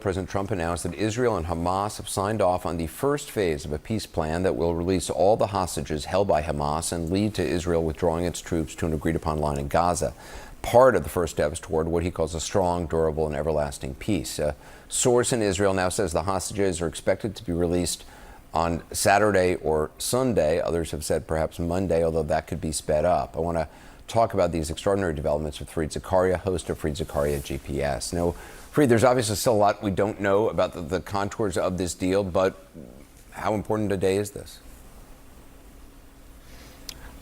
President Trump announced that Israel and Hamas have signed off on the first phase of a peace plan that will release all the hostages held by Hamas and lead to Israel withdrawing its troops to an agreed-upon line in Gaza. Part of the first steps toward what he calls a strong, durable, and everlasting peace. A source in Israel now says the hostages are expected to be released on Saturday or Sunday. Others have said perhaps Monday, although that could be sped up. I want to talk about these extraordinary developments with Fareed Zakaria, host of Fareed Zakaria GPS. Now, Fareed, there's obviously still a lot we don't know about the contours of this deal, but how important a day is this?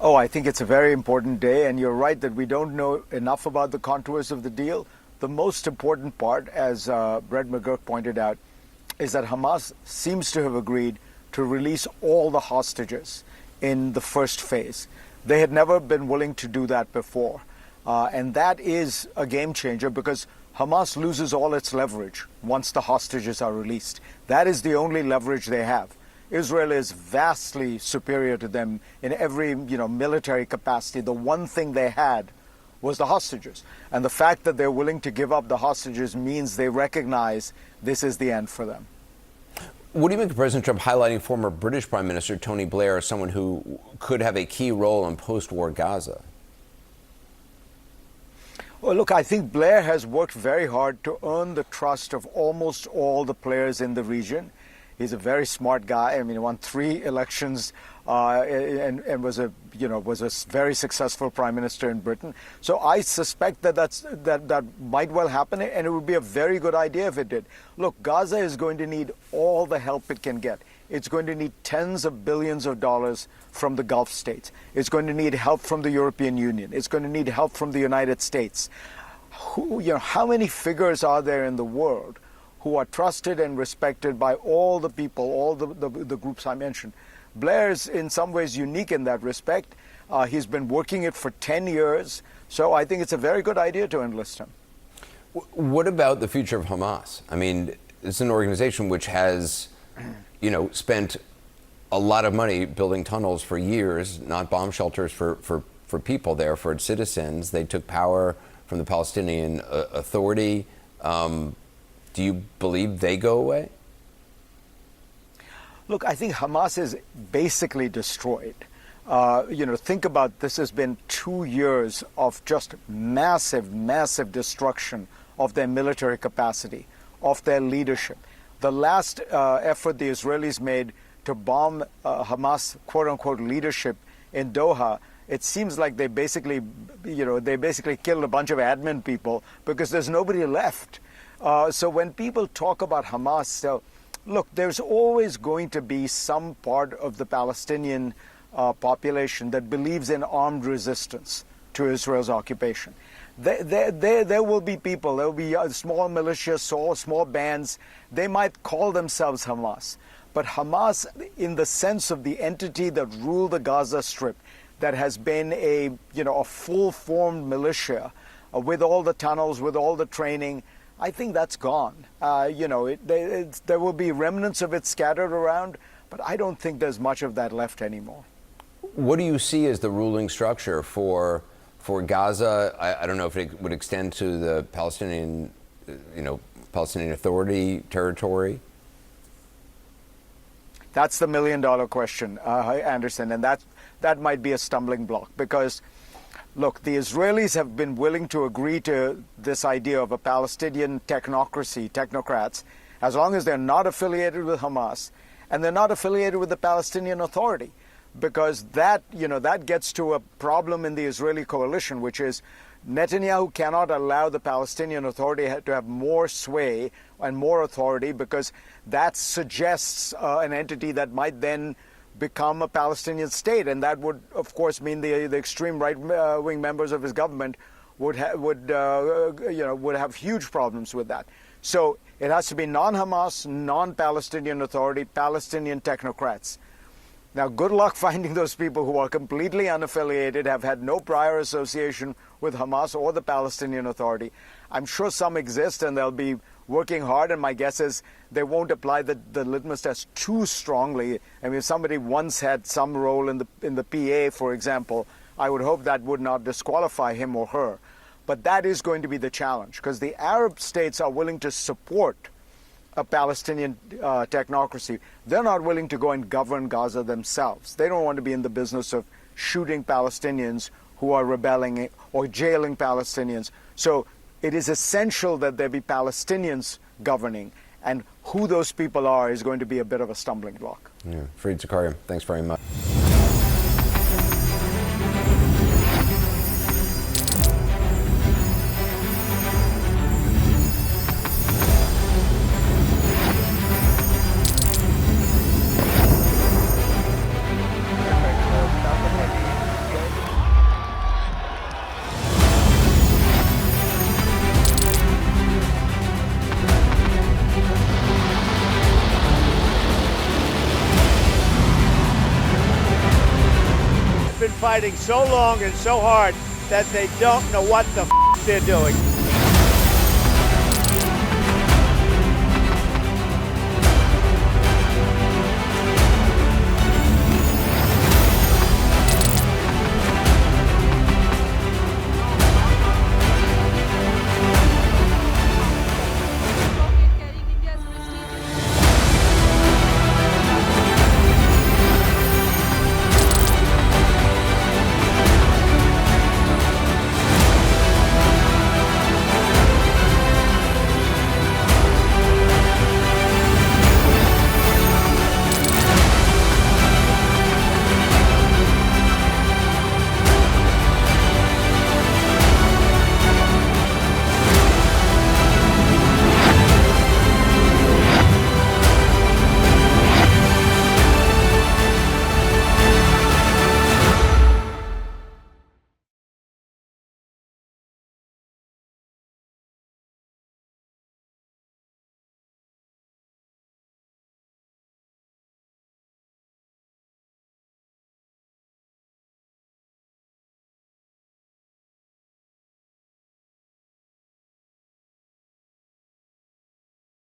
Oh, I think it's a very important day, and you're right that we don't know enough about the contours of the deal. The most important part, as Brett McGurk pointed out, is that Hamas seems to have agreed to release all the hostages in the first phase. They had never been willing to do that before. And that is a game changer because Hamas loses all its leverage once the hostages are released. That is the only leverage they have. Israel is vastly superior to them in every, military capacity. The one thing they had was the hostages. And the fact that they're willing to give up the hostages means they recognize this is the end for them. What do you make of President Trump highlighting former British Prime Minister Tony Blair as someone who could have a key role in post-war Gaza? Well, look, I think Blair has worked very hard to earn the trust of almost all the players in the region. He's a very smart guy. I mean, he won 3 elections and was a very successful prime minister in Britain. So I suspect that might well happen, and it would be a very good idea if it did. Look, Gaza is going to need all the help it can get. It's going to need tens of billions of dollars from the Gulf states. It's going to need help from the European Union. It's going to need help from the United States. How many figures are there in the world who are trusted and respected by all the people, all the groups I mentioned? Blair's in some ways unique in that respect. He's been working it for 10 years, so I think it's a very good idea to enlist him. What about the future of Hamas? I mean, it's an organization which has, spent a lot of money building tunnels for years, not bomb shelters for people there, for its citizens. They took power from the Palestinian Authority. Do you believe they go away? Look, I think Hamas is basically destroyed. Think about this has been 2 years of just massive destruction of their military capacity, of their leadership. The last effort the Israelis made to bomb Hamas, quote-unquote, leadership in Doha, it seems like they basically killed a bunch of admin people because there's nobody left. So when people talk about Hamas, look, there's always going to be some part of the Palestinian population that believes in armed resistance to Israel's occupation. There will be people, there will be small militias, small bands. They might call themselves Hamas. But Hamas, in the sense of the entity that ruled the Gaza Strip, that has been a full-formed militia with all the tunnels, with all the training, I think that's gone. There will be remnants of it scattered around, but I don't think there's much of that left anymore. What do you see as the ruling structure for Gaza? I don't know if it would extend to the Palestinian Authority territory. That's the million-dollar question, Anderson, and that might be a stumbling block because, look, the Israelis have been willing to agree to this idea of a Palestinian technocrats, as long as they're not affiliated with Hamas and they're not affiliated with the Palestinian Authority, because that gets to a problem in the Israeli coalition, which is Netanyahu cannot allow the Palestinian Authority to have more sway and more authority because that suggests an entity that might then become a Palestinian state, and that would, of course, mean the extreme right-wing members of his government would have huge problems with that. So it has to be non-Hamas, non-Palestinian Authority, Palestinian technocrats. Now, good luck finding those people who are completely unaffiliated, have had no prior association with Hamas or the Palestinian Authority. I'm sure some exist, and they'll be working hard, and my guess is they won't apply the litmus test too strongly. I mean, if somebody once had some role in the PA, for example, I would hope that would not disqualify him or her. But that is going to be the challenge, because the Arab states are willing to support a Palestinian technocracy, they're not willing to go and govern Gaza themselves. They don't want to be in the business of shooting Palestinians who are rebelling or jailing Palestinians. So it is essential that there be Palestinians governing, and who those people are is going to be a bit of a stumbling block. Yeah. Fareed Zakaria, thanks very much. Been fighting so long and so hard that they don't know what the they're doing.